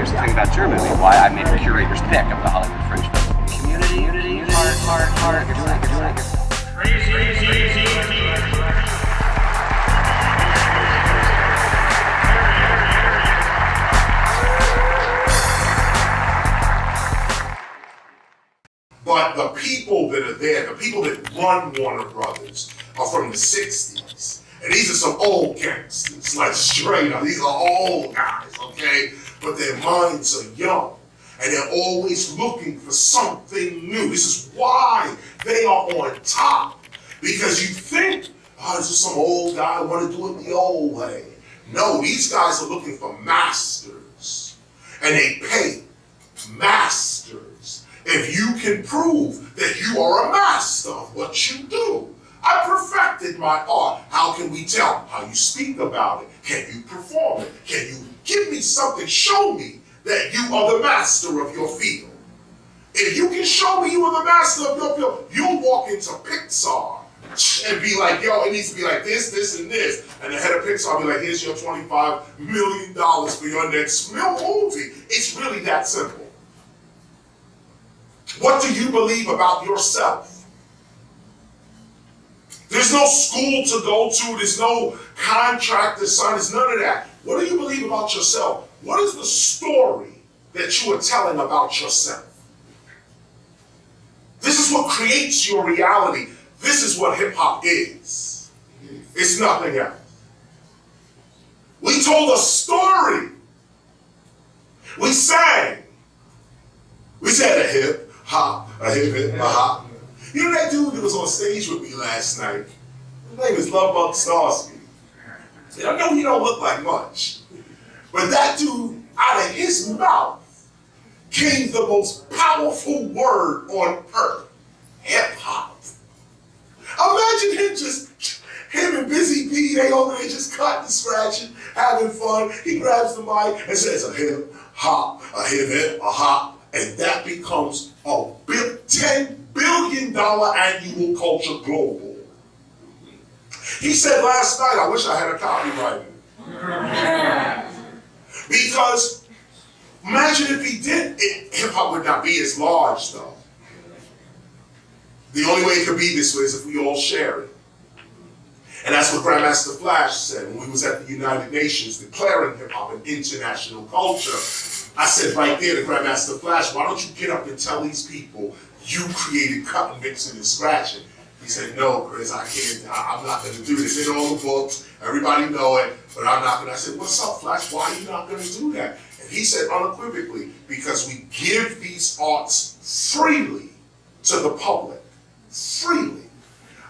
here's the thing about your movie, why I made a curator's pick of the Hollywood Fringe Festival. Community, heart, you're doing it. But the people that are there, the people that run Warner Brothers, are from the 60s. And these are some old gangsters, like straight up. These are old guys, okay? But their minds are young. And they're always looking for something new. This is why they are on top. Because you think, oh, this is some old guy, I want to do it the old way. No, these guys are looking for masters. And they pay masters. If you can prove that you are a master of what you do. I perfected my art. How can we tell? How you speak about it. Can you perform it? Can you give me something? Show me that you are the master of your field. If you can show me you are the master of your field, you'll walk into Pixar and be like, yo, it needs to be like this, this, and this. And the head of Pixar will be like, here's your $25 million for your next movie. It's really that simple. What do you believe about yourself? There's no school to go to. There's no contract to sign. There's none of that. What do you believe about yourself? What is the story that you are telling about yourself? This is what creates your reality. This is what hip-hop is. It's nothing else. We told a story. We sang. We said a hip, hop, a hip, a hop. You know that dude that was on stage with me last night? His name is Lovebug Starsky. I know he don't look like much, but that dude, out of his mouth, came the most powerful word on earth, hip-hop. Imagine him and Busy P, they over there just cutting, scratching, having fun. He grabs the mic and says a hip, hop, a hip, a hop, and that becomes a $10 billion annual culture global. He said last night, I wish I had a copyright. Because imagine if he did, hip-hop would not be as large though. The only way it could be this way is if we all share it. And that's what Grandmaster Flash said when we was at the United Nations declaring hip-hop an international culture. I said right there to Grandmaster Flash, why don't you get up and tell these people you created cutting, mixing, and scratching? He said, no, Kris, I can't, I'm not gonna do this. It's in all the books, everybody know it, but I'm not gonna. I said, what's up, Flash? Why are you not gonna do that? And he said unequivocally, because we give these arts freely to the public. Freely.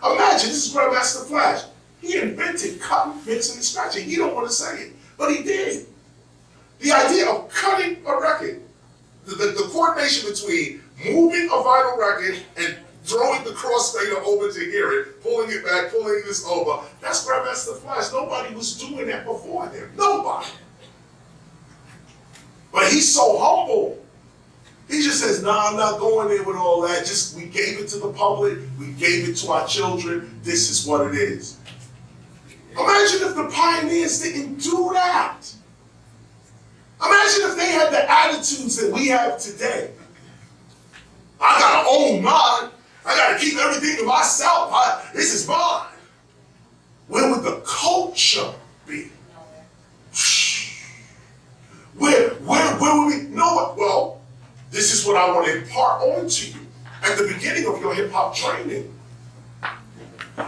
Imagine, this is Grandmaster Flash. He invented cutting, mixing, and scratching. He don't want to say it, but he did. The idea of cutting a record, the coordination between moving a vinyl record and throwing the crossfader over to hear it, pulling it back, pulling this over, that's Grandmaster Flash. Nobody was doing that before him. Nobody. But he's so humble. He just says, nah, I'm not going there with all that. Just, we gave it to the public. We gave it to our children. This is what it is. Imagine if the pioneers didn't do that. Imagine if they had the attitudes that we have today. I gotta own mine. I gotta keep everything to myself. This is mine. Where would the culture be? Where would we know it? Well, this is what I want to impart onto you at the beginning of your hip-hop training.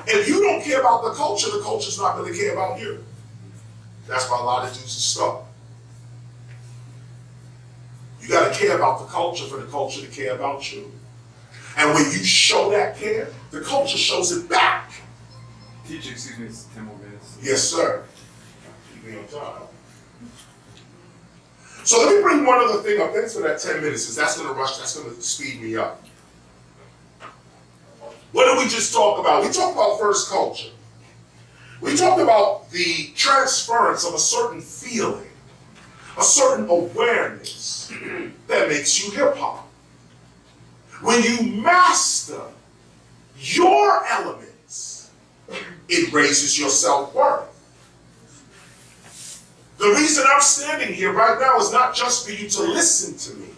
If you don't care about the culture's not going to care about you. That's why a lot of dudes are stuck. You got to care about the culture for the culture to care about you. And when you show that care, the culture shows it back. Teacher, excuse me, it's 10 more minutes. Yes, sir. Keep me on time. So let me bring one other thing up. Thanks for that 10 minutes, because that's going to rush, that's going to speed me up. What did we just talk about? We talked about first culture. We talked about the transference of a certain feeling, a certain awareness that makes you hip-hop. When you master your elements, it raises your self-worth. The reason I'm standing here right now is not just for you to listen to me,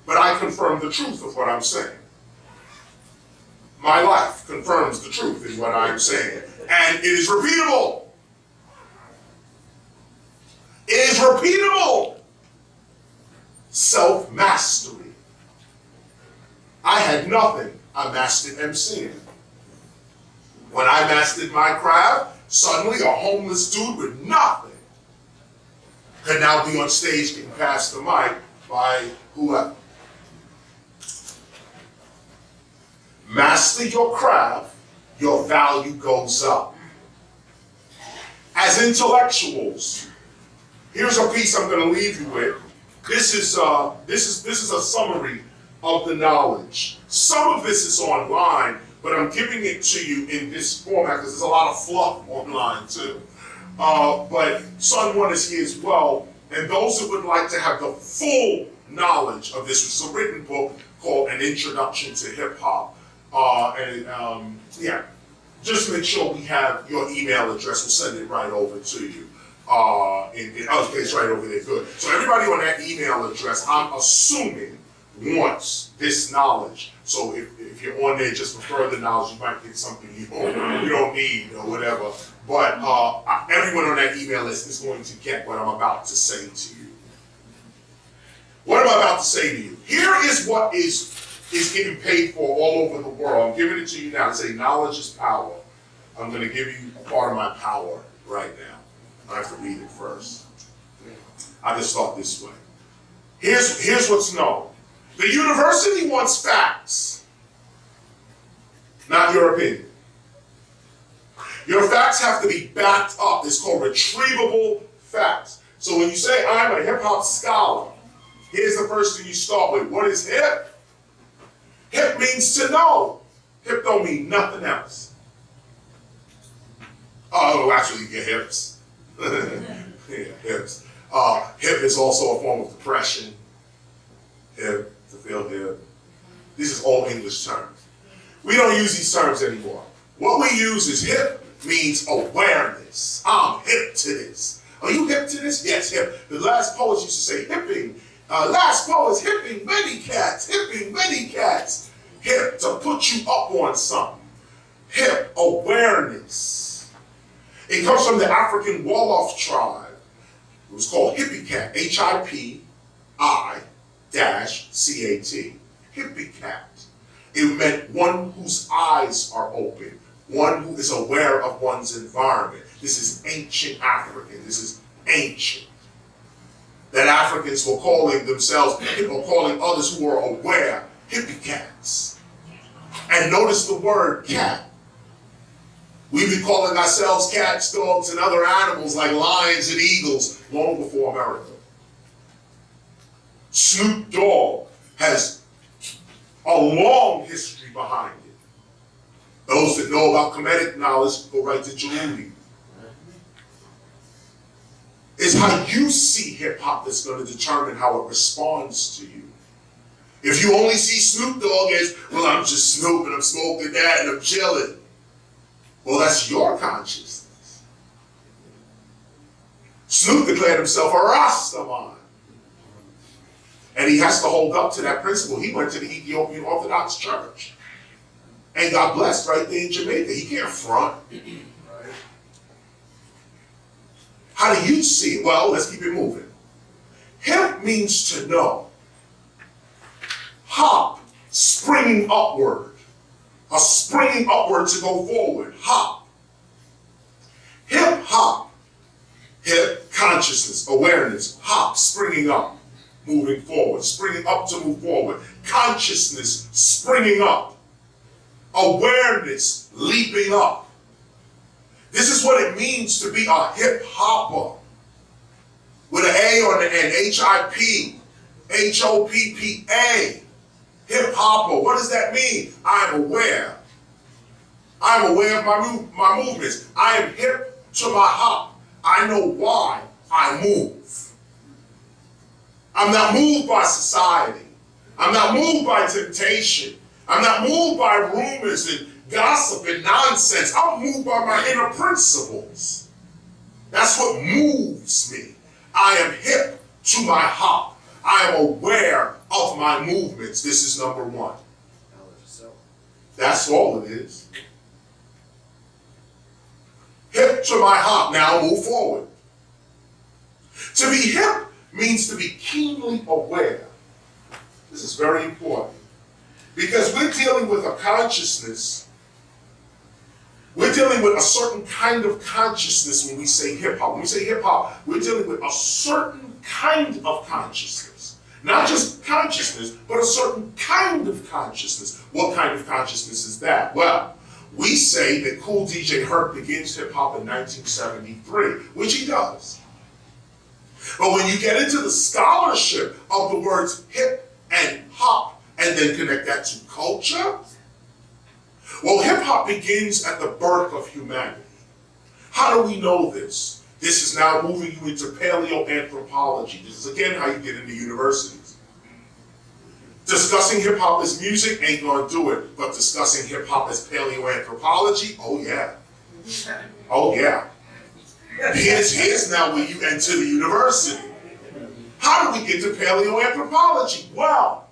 but I confirm the truth of what I'm saying. My life confirms the truth in what I'm saying, and it is repeatable. It is repeatable. Self-mastery. I had nothing. I mastered MCing. When I mastered my craft, suddenly a homeless dude with nothing could now be on stage getting passed the mic by whoever. Master your craft, your value goes up. As intellectuals, here's a piece I'm going to leave you with. This is a summary of the knowledge. Some of this is online, but I'm giving it to you in this format because there's a lot of fluff online too. But Sun One is here as well, and those who would like to have the full knowledge of this, which is a written book called An Introduction to Hip Hop. Just make sure we have your email address. We'll send it right over to you. Okay, it's right over there, good. So everybody on that email address, I'm assuming, wants this knowledge. So if you're on there just for further knowledge, you might get something you don't need or whatever. But everyone on that email list is going to get what I'm about to say to you. What am I about to say to you? Here is what is getting paid for all over the world. I'm giving it to you now. I say knowledge is power. I'm going to give you a part of my power right now. I have to read it first. I just thought this way. Here's what's known. The university wants facts, not your opinion. Your facts have to be backed up. It's called retrievable facts. So when you say, I'm a hip hop scholar, here's the first thing you start with. What is hip? Hip means to know. Hip don't mean nothing else. Oh, actually, you get hips. Yeah, hips. Hip is also a form of depression. Hip, to feel hip. This is all English terms. We don't use these terms anymore. What we use is hip means awareness. I'm hip to this. Are you hip to this? Yes, hip. The last poets used to say hipping. Last poets hipping many cats, hipping many cats. Hip, to put you up on something. Hip, awareness. It comes from the African Wolof tribe. It was called Hippie Cat, Hippi-cat, Hippie Cat. It meant one whose eyes are open, one who is aware of one's environment. This is ancient African, this is ancient. That Africans were calling themselves, or calling others who were aware, Hippie Cats. And notice the word cat. We've been calling ourselves cats, dogs, and other animals like lions and eagles long before America. Snoop Dogg has a long history behind it. Those that know about comedic knowledge go right to Jaludi. It's how you see hip-hop that's going to determine how it responds to you. If you only see Snoop Dogg as, well, I'm just Snoop and I'm smoking that and I'm chilling. Well, that's your consciousness. Snoop declared himself a Rastaman. And he has to hold up to that principle. He went to the Ethiopian Orthodox Church and got blessed right there in Jamaica. He can't front. Right? How do you see it? Well, let's keep it moving. Hip means to know. Hop, springing upward. A springing upward to go forward. Hop. Hip hop. Hip, consciousness, awareness. Hop, springing up, moving forward. Springing up to move forward. Consciousness, springing up. Awareness, leaping up. This is what it means to be a hip hopper. With an A on the end, H-I-P, H-O-P-P-A. Hip hopper, what does that mean? I'm aware. I'm aware of my movements. I am hip to my hop. I know why I move. I'm not moved by society. I'm not moved by temptation. I'm not moved by rumors and gossip and nonsense. I'm moved by my inner principles. That's what moves me. I am hip to my hop. I am aware of my movements. This is number one. That's all it is. Hip to my hop. Now move forward. To be hip means to be keenly aware. This is very important because we're dealing with a consciousness. We're dealing with a certain kind of consciousness when we say hip hop. When we say hip hop, we're dealing with a certain kind of consciousness. Not just consciousness, but a certain kind of consciousness. What kind of consciousness is that? Well, we say that Cool DJ Herc begins hip hop in 1973, which he does. But when you get into the scholarship of the words hip and hop, and then connect that to culture, well, hip hop begins at the birth of humanity. How do we know this? This is now moving you into paleoanthropology. This is again how you get into universities. Discussing hip hop as music ain't gonna do it, but discussing hip hop as paleoanthropology, oh yeah. Oh yeah. Here's now where you enter the university. How do we get to paleoanthropology? Well,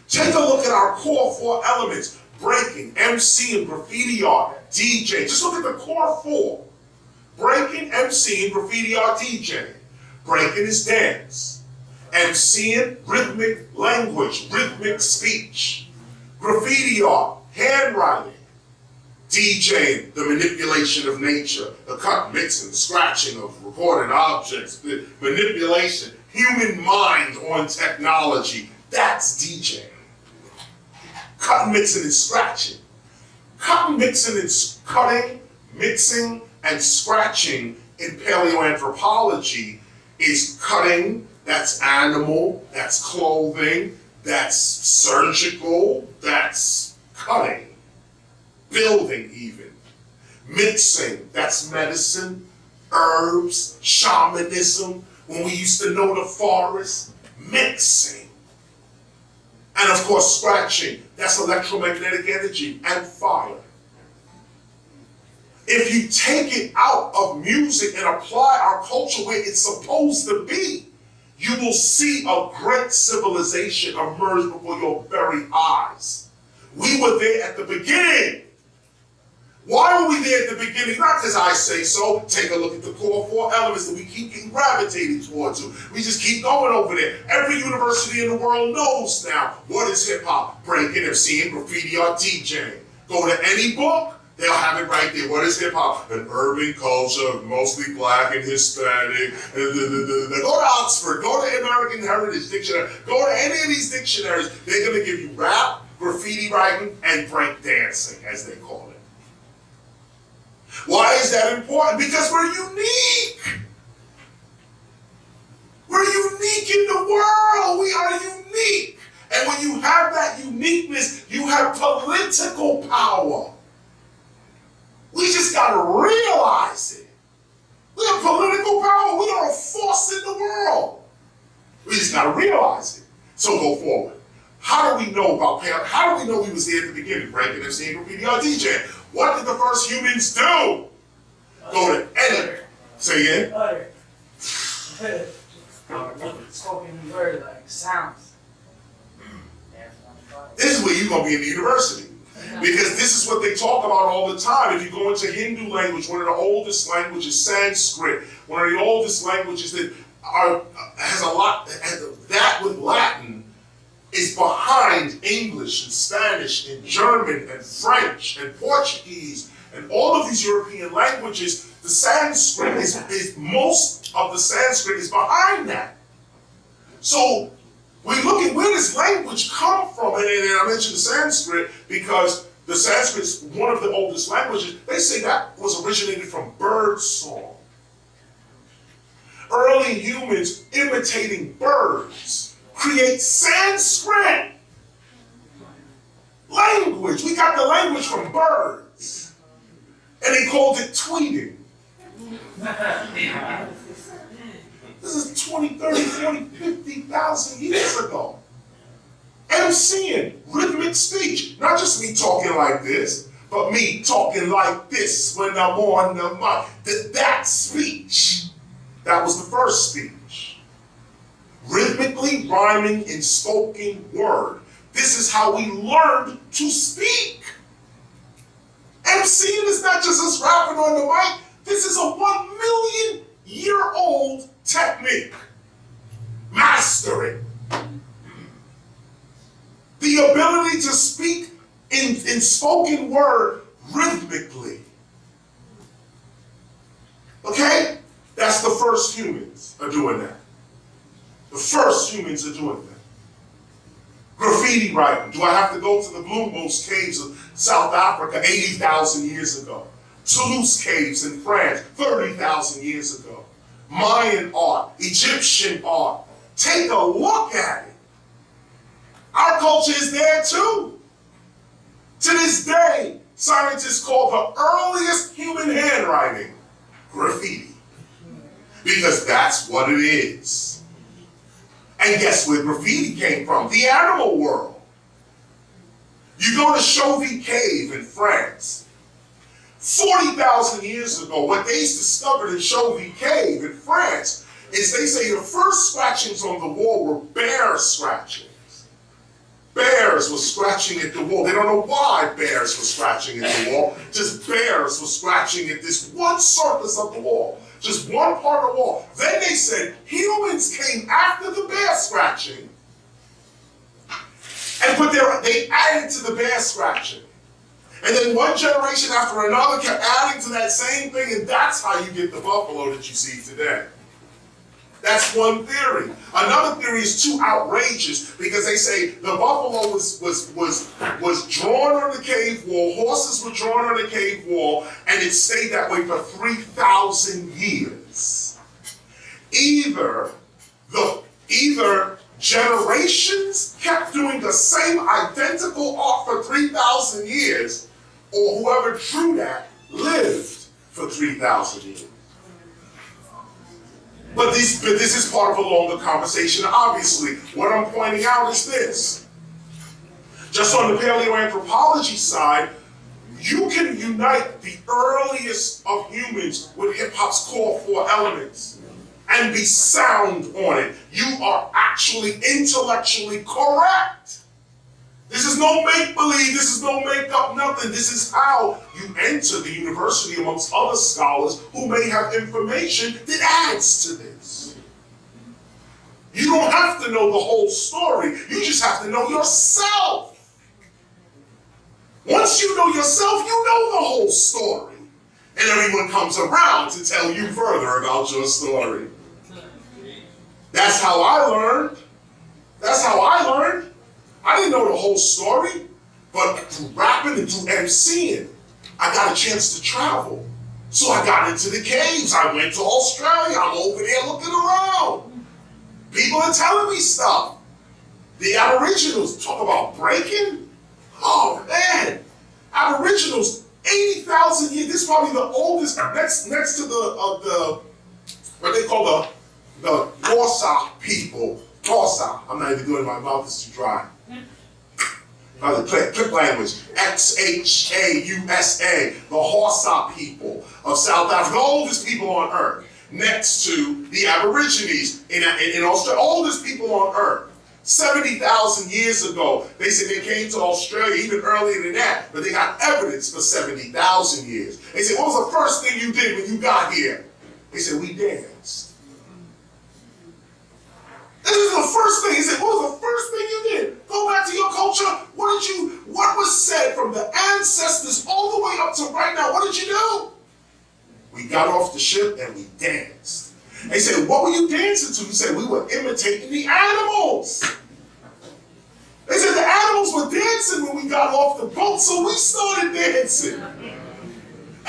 take a look at our core four elements: breaking, MC, and graffiti art, DJ. Just look at the core four. Breaking, MCing, graffiti art, DJ. Breaking is dance. MCing, rhythmic language, rhythmic speech. Graffiti art, handwriting. DJing, the manipulation of nature, the cut, mixing, the scratching of recorded objects, the manipulation, human mind on technology. That's DJing. Cut, mixing, and scratching. Cutting, mixing, and cutting, mixing, and scratching in paleoanthropology is cutting, that's animal, that's clothing, that's surgical, that's cutting. Building even. Mixing, that's medicine, herbs, shamanism, when we used to know the forest, mixing. And of course scratching, that's electromagnetic energy and fire. If you take it out of music and apply our culture where it's supposed to be, you will see a great civilization emerge before your very eyes. We were there at the beginning. Why were we there at the beginning? Not because I say so. Take a look at the core four elements that we keep getting gravitating towards. We just keep going over there. Every university in the world knows now what is hip hop, breaking, MCing, graffiti art, DJing. Go to any book, they'll have it right there. What is hip hop? An urban culture, mostly black and Hispanic. Go to Oxford, go to American Heritage Dictionary, go to any of these dictionaries. They're going to give you rap, graffiti writing, and break dancing, as they call it. Why is that important? Because we're unique. We're unique in the world. We are unique. And when you have that uniqueness, you have political power. We just got to realize it. We have political power. We are a force in the world. We just got to realize it. So go forward. How do we know about parents? How do we know we was there at the beginning? Breaking, MCing, graffiti art, DJ. What did the first humans do? Go to edit. Say again. Utter. Spoken word like sounds. This is where you're going to be in the university. Because this is what they talk about all the time. If you go into Hindu language, one of the oldest languages, Sanskrit, one of the oldest languages that has a lot, that with Latin is behind English and Spanish and German and French and Portuguese and all of these European languages. The Sanskrit is most of the Sanskrit is behind that. So we look at where does language come from, and I mentioned the Sanskrit because the Sanskrit is one of the oldest languages. They say that was originated from bird song. Early humans imitating birds create Sanskrit language. We got the language from birds, and they called it tweeting. This is 20, 30, 40, 50,000 years ago. MCing, rhythmic speech. Not just me talking like this, but but me talking like this when I'm on the mic. That speech, that was the first speech. Rhythmically rhyming in spoken word. This is how we learned to speak. MCing is not just us rapping on the mic. This is a 1,000,000-year-old technique. Master it. The ability to speak in spoken word rhythmically. Okay? That's the first humans are doing that. The first humans are doing that. Graffiti writing. Do I have to go to the Bloomos caves of South Africa 80,000 years ago? Toulouse caves in France 30,000 years ago. Mayan art, Egyptian art. Take a look at it. Our culture is there too. To this day, scientists call the earliest human handwriting graffiti. Because that's what it is. And guess where graffiti came from? The animal world. You go to Chauvet Cave in France. 40,000 years ago, what they discovered in Chauvet Cave in France is they say the first scratchings on the wall were bear scratchings. Bears were scratching at the wall. They don't know why bears were scratching at the wall. Just bears were scratching at this one surface of the wall. Just one part of the wall. Then they said humans came after the bear scratching and they added to the bear scratching. And then one generation after another kept adding to that same thing, and that's how you get the buffalo that you see today. That's one theory. Another theory is too outrageous because they say the buffalo was drawn on the cave wall, horses were drawn on the cave wall, and it stayed that way for 3,000 years. Either generations kept doing the same identical art for 3,000 years, or whoever drew that lived for 3,000 years. But this is part of a longer conversation. Obviously, what I'm pointing out is this. Just on the paleoanthropology side, you can unite the earliest of humans with hip-hop's core 4 elements and be sound on it. You are actually intellectually correct. This is no make-believe, this is no make-up nothing. This is how you enter the university amongst other scholars who may have information that adds to this. You don't have to know the whole story, you just have to know yourself. Once you know yourself, you know the whole story. And everyone comes around to tell you further about your story. That's how I learned. That's how I learned. I didn't know the whole story, but through rapping and through MCing, I got a chance to travel. So I got into the caves. I went to Australia. I'm over there looking around. People are telling me stuff. The Aboriginals talk about breaking. Oh man, Aboriginals, 80,000 years. This is probably the oldest. Next to the what they call the Xhosa people. Xhosa. I'm not even doing it. My mouth is too dry. Click language. Xhausa. The Xhosa people of South Africa. The oldest people on earth. Next to the Aborigines in Australia. Oldest people on earth. 70,000 years ago, they said they came to Australia even earlier than that, but they got evidence for 70,000 years. They said, what was the first thing you did when you got here? They said, we danced. This is the first thing. He said, what was the first thing you did? Go back to your culture. What was said from the ancestors all the way up to right now? What did you do? We got off the ship and we danced. They said, what were you dancing to? He said, we were imitating the animals. They said the animals were dancing when we got off the boat, so we started dancing.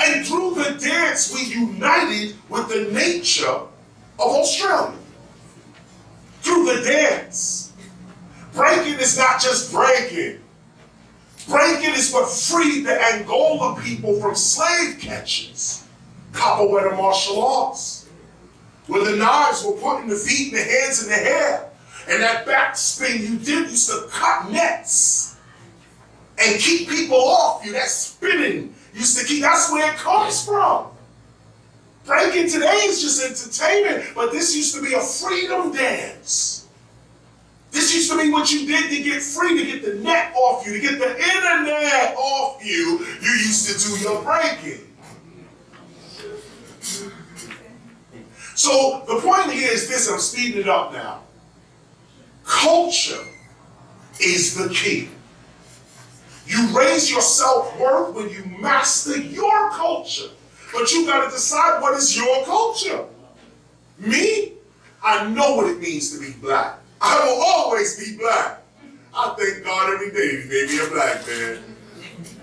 And through the dance, we united with the nature of Australia. Through the dance. Breaking is not just breaking. Breaking is what freed the Angola people from slave catchers. Capoeira martial arts. Where the knives were put in the feet and the hands and the hair. And that backspin you did used to cut nets. and keep people off you. That spinning used to keep, that's where it comes from. Breaking today is just entertainment, but this used to be a freedom dance. This used to be what you did to get free, to get the net off you, to get the internet off you. You used to do your breaking. So the point here is this, I'm speeding it up now. Culture is the key. You raise your self-worth when you master your culture. But you got to decide, what is your culture? Me? I know what it means to be black. I will always be black. I thank God every day He made me a black man.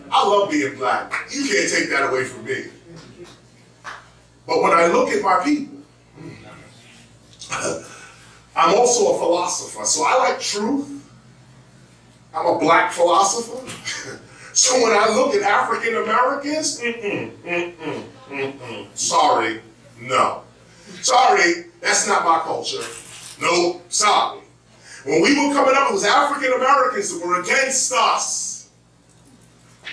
I love being black. You can't take that away from me. But when I look at my people, I'm also a philosopher. So I like truth. I'm a black philosopher. So when I look at African Americans, sorry, no. Sorry, that's not my culture. No, sorry. When we were coming up, it was African Americans that were against us.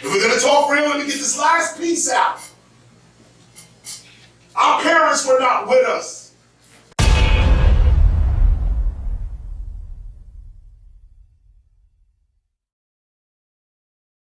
If we're going to talk real, let me get this last piece out. Our parents were not with us.